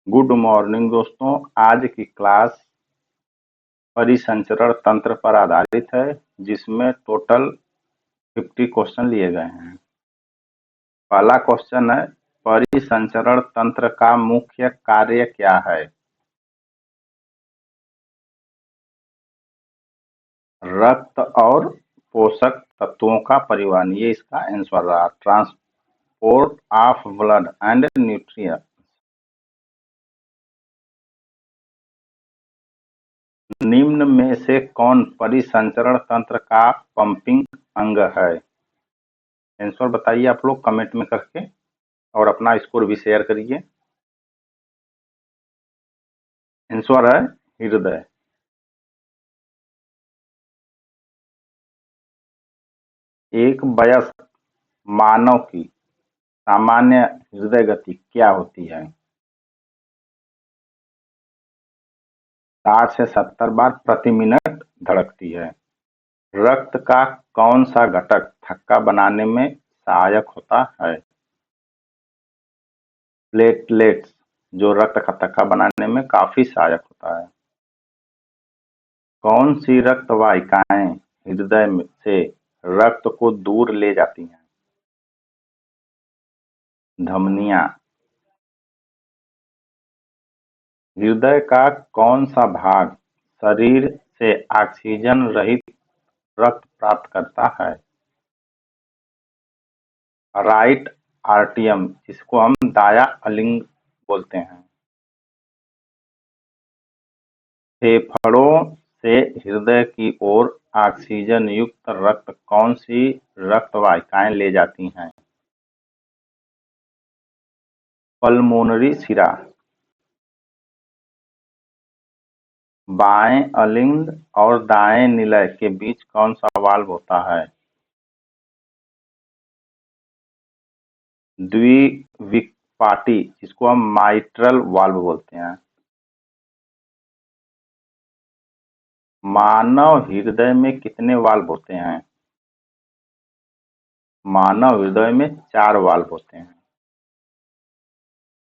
Good morning दोस्तों। आज की क्लास परिसंचरण तंत्र पर आधारित है, जिसमें टोटल 50 क्वेश्चन लिए गए हैं। पहला क्वेश्चन है, परिसंचरण तंत्र का मुख्य कार्य क्या है? रक्त और पोषक तत्वों का परिवहन, ये इसका आंसर रहा। Transport of blood and nutrients. निम्न में से कौन परिसंचरण तंत्र का पंपिंग अंग है? आंसर बताइए आप लोग कमेंट में करके, और अपना स्कोर भी शेयर करिए। आंसर है हृदय। एक वयस्क मानव की सामान्य हृदय गति क्या होती है? 60 से 70 बार प्रति मिनट धड़कती है। रक्त का कौन सा घटक थक्का बनाने में सहायक होता है? प्लेटलेट्स, जो रक्त का थक्का बनाने में काफी सहायक होता है। कौन सी रक्त वाहिकाएं हृदय से रक्त को दूर ले जाती हैं? धमनियां। हृदय का कौन सा भाग शरीर से ऑक्सीजन रहित रक्त प्राप्त करता है? राइट आर्टियम, जिसको हम दाया अलिंग बोलते हैं। फेफड़ों से हृदय की ओर ऑक्सीजन युक्त रक्त कौन सी रक्त वाहिकाएं ले जाती हैं? पल्मोनरी शिरा। बाएं अलिंद और दाएं निलय के बीच कौन सा वाल्व होता है? द्विविपाटी, जिसको हम माइट्रल वाल्व बोलते हैं। मानव हृदय में कितने वाल्व होते हैं? मानव हृदय में 4 वाल्व होते हैं।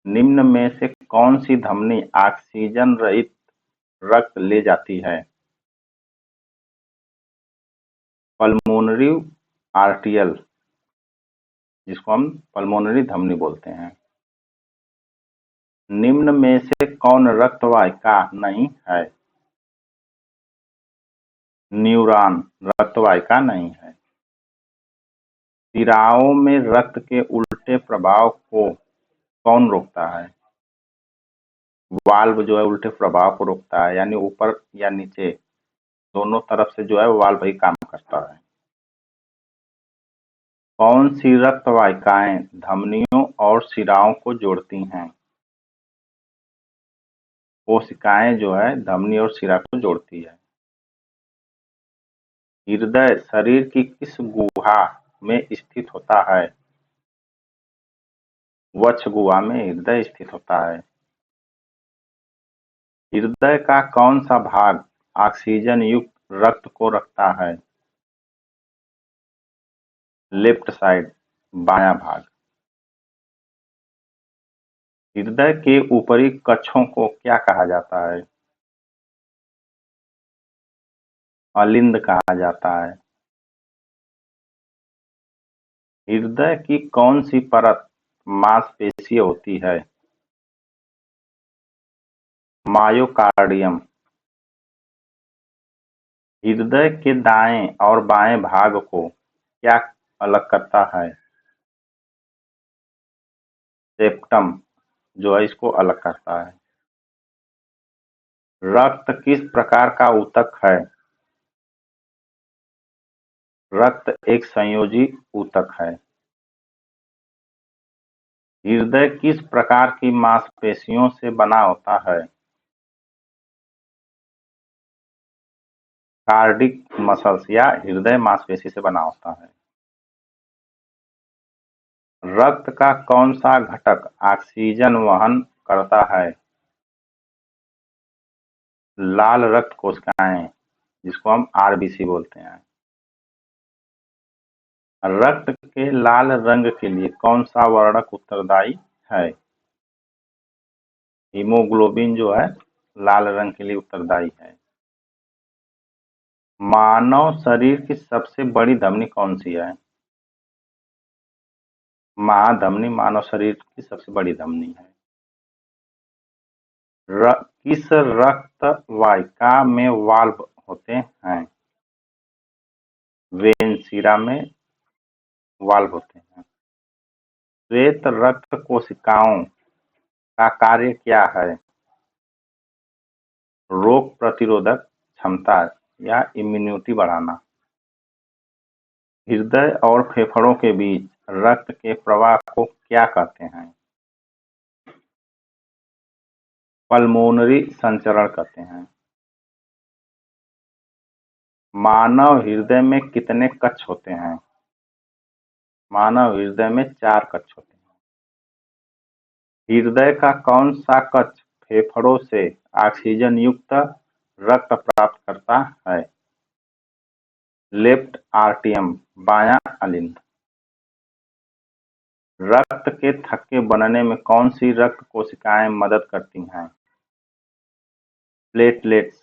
निम्न में से कौन सी धमनी ऑक्सीजन रहित रक्त ले जाती है? पल्मोनरी आर्टियल, जिसको हम पल्मोनरी धमनी बोलते हैं। निम्न में से कौन रक्त वाहिका नहीं है? न्यूरॉन रक्त वाहिका नहीं है। शिराओं में रक्त के उल्टे प्रवाह को कौन रोकता है? वाल्व जो है उल्टे प्रवाह को रोकता है, यानी ऊपर या नीचे दोनों तरफ से जो है वाल्व ही काम करता है। कौन सी रक्त वाहिकाएं धमनियों और शिराओं को जोड़ती हैं? कोशिकाएं जो है धमनी और शिरा को जोड़ती है। हृदय शरीर की किस गुहा में स्थित होता है? वक्ष गुहा में हृदय स्थित होता है। हृदय का कौन सा भाग ऑक्सीजन युक्त रक्त को रखता है? लेफ्ट साइड, बायां भाग। हृदय के ऊपरी कक्षों को क्या कहा जाता है? अलिंद कहा जाता है। हृदय की कौन सी परत मांसपेशी होती है? मायोकार्डियम। हृदय के दाएं और बाएं भाग को क्या अलग करता है? सेप्टम, जो है इसको अलग करता है। रक्त किस प्रकार का ऊतक है? रक्त एक संयोजी ऊतक है। हृदय किस प्रकार की मांसपेशियों से बना होता है? कार्डिक मसल्स या हृदय मांसपेशी से बना होता है। रक्त का कौन सा घटक ऑक्सीजन वहन करता है? लाल रक्त कोशिकाएं, जिसको हम आरबीसी बोलते हैं। रक्त के लाल रंग के लिए कौन सा वर्णक उत्तरदायी है? हीमोग्लोबिन जो है लाल रंग के लिए उत्तरदायी है। मानव शरीर की सबसे बड़ी धमनी कौन सी है? महाधमनी मानव शरीर की सबसे बड़ी धमनी है। किस रक्त वाहिका में वाल्व होते हैं? वेन, शिरा में वाल्व होते हैं। श्वेत रक्त कोशिकाओं का कार्य क्या है? रोग प्रतिरोधक क्षमता या इम्यूनिटी बढ़ाना। हृदय और फेफड़ों के बीच रक्त के प्रवाह को क्या कहते हैं? पल्मोनरी संचरण कहते हैं। मानव हृदय में कितने कक्ष होते हैं? मानव हृदय में 4 कक्ष होते हैं। हृदय का कौन सा कक्ष फेफड़ों से ऑक्सीजन युक्त रक्त प्राप्त करता है? लेफ्ट आर्टियम, बायां अलिंद। रक्त के थक्के बनने में कौन सी रक्त कोशिकाएं मदद करती हैं? प्लेटलेट्स।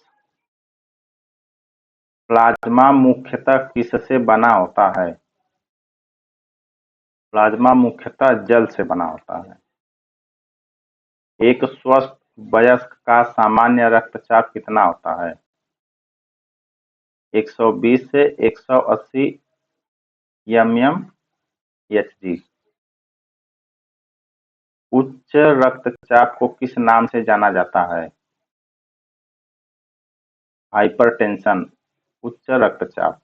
प्लाज्मा मुख्यतः किससे बना होता है? प्लाज्मा मुख्यतः जल से बना होता है। एक स्वस्थ वयस्क का सामान्य रक्तचाप कितना होता है? 120 से 180 mmHg। उच्च रक्तचाप को किस नाम से जाना जाता है? हाइपरटेंशन, उच्च रक्तचाप।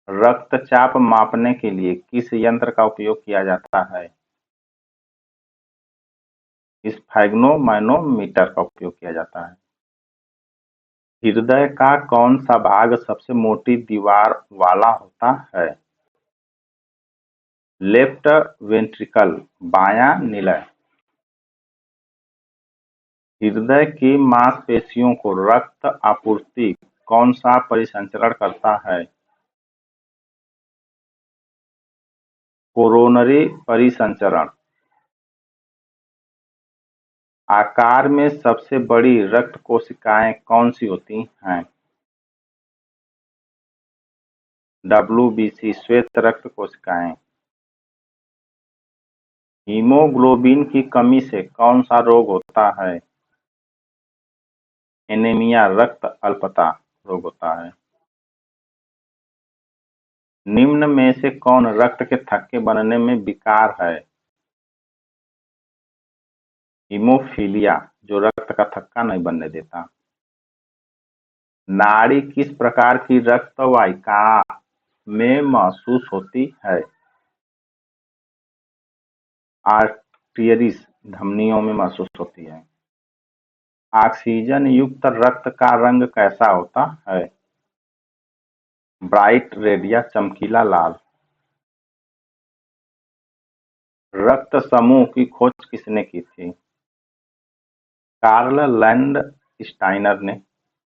रक्तचाप मापने के लिए किस यंत्र का उपयोग किया जाता है? स्फैग्नोमैनोमीटर का उपयोग किया जाता है। हृदय का कौन सा भाग सबसे मोटी दीवार वाला होता है? लेफ्ट वेंट्रिकल, बायां निलय। हृदय की मांसपेशियों को रक्त आपूर्ति कौन सा परिसंचरण करता है? कोरोनरी परिसंचरण। आकार में सबसे बड़ी रक्त कोशिकाएं कौन सी होती हैं? WBC, श्वेत रक्त कोशिकाएं। हीमोग्लोबिन की कमी से कौन सा रोग होता है? एनीमिया, रक्त अल्पता रोग होता है। निम्न में से कौन रक्त के थक्के बनने में विकार है? हीमोफीलिया, जो रक्त का थक्का नहीं बनने देता। नाड़ी किस प्रकार की रक्त वाहिका में महसूस होती है? आर्टरीज, धमनियों में महसूस होती है। ऑक्सीजन युक्त रक्त का रंग कैसा होता है? ब्राइट रेड या चमकीला लाल। रक्त समूह की खोज किसने की थी? कार्ल लैंडस्टाइनर ने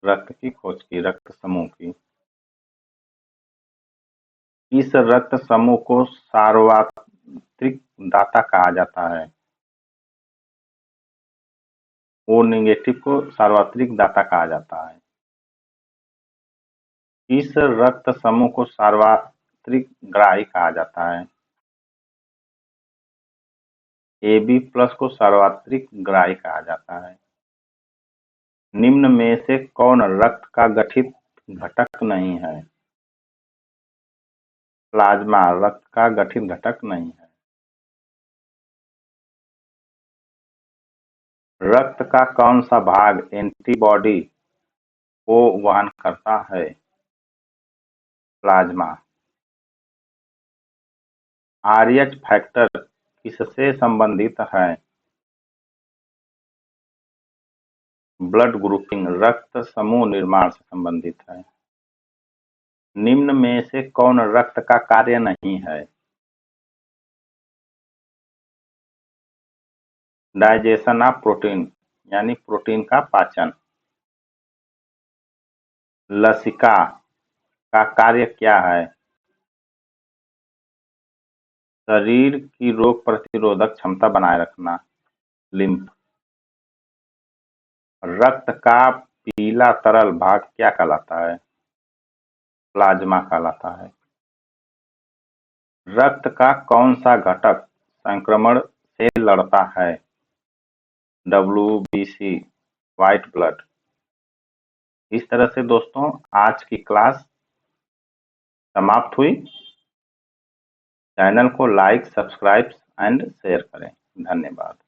रक्त की खोज की, रक्त समूह की। इस रक्त समूह को सार्वत्रिक दाता कहा जाता है। ओ नेगेटिव को सार्वत्रिक दाता कहा जाता है। इस रक्त समूह को सार्वत्रिक ग्राही कहा जाता है। AB प्लस को सार्वत्रिक ग्राही कहा जाता है। निम्न में से कौन रक्त का गठित घटक नहीं है? प्लाज्मा रक्त का गठित घटक नहीं है। रक्त का कौन सा भाग एंटीबॉडी को वहन करता है? प्लाज्मा। RH फैक्टर किससे संबंधित है? ब्लड ग्रुपिंग, रक्त समूह निर्माण से संबंधित है। निम्न में से कौन रक्त का कार्य नहीं है? डाइजेशन ऑफ प्रोटीन, यानी प्रोटीन का पाचन। लसिका का कार्य क्या है? शरीर की रोग प्रतिरोधक क्षमता बनाए रखना। लिम्फ। रक्त का पीला तरल भाग क्या कहलाता है? प्लाज्मा कहलाता है। रक्त का कौन सा घटक संक्रमण से लड़ता है? WBC, white blood. इस तरह से दोस्तों आज की क्लास समाप्त हुई। चैनल को लाइक, सब्सक्राइब एंड शेयर करें। धन्यवाद।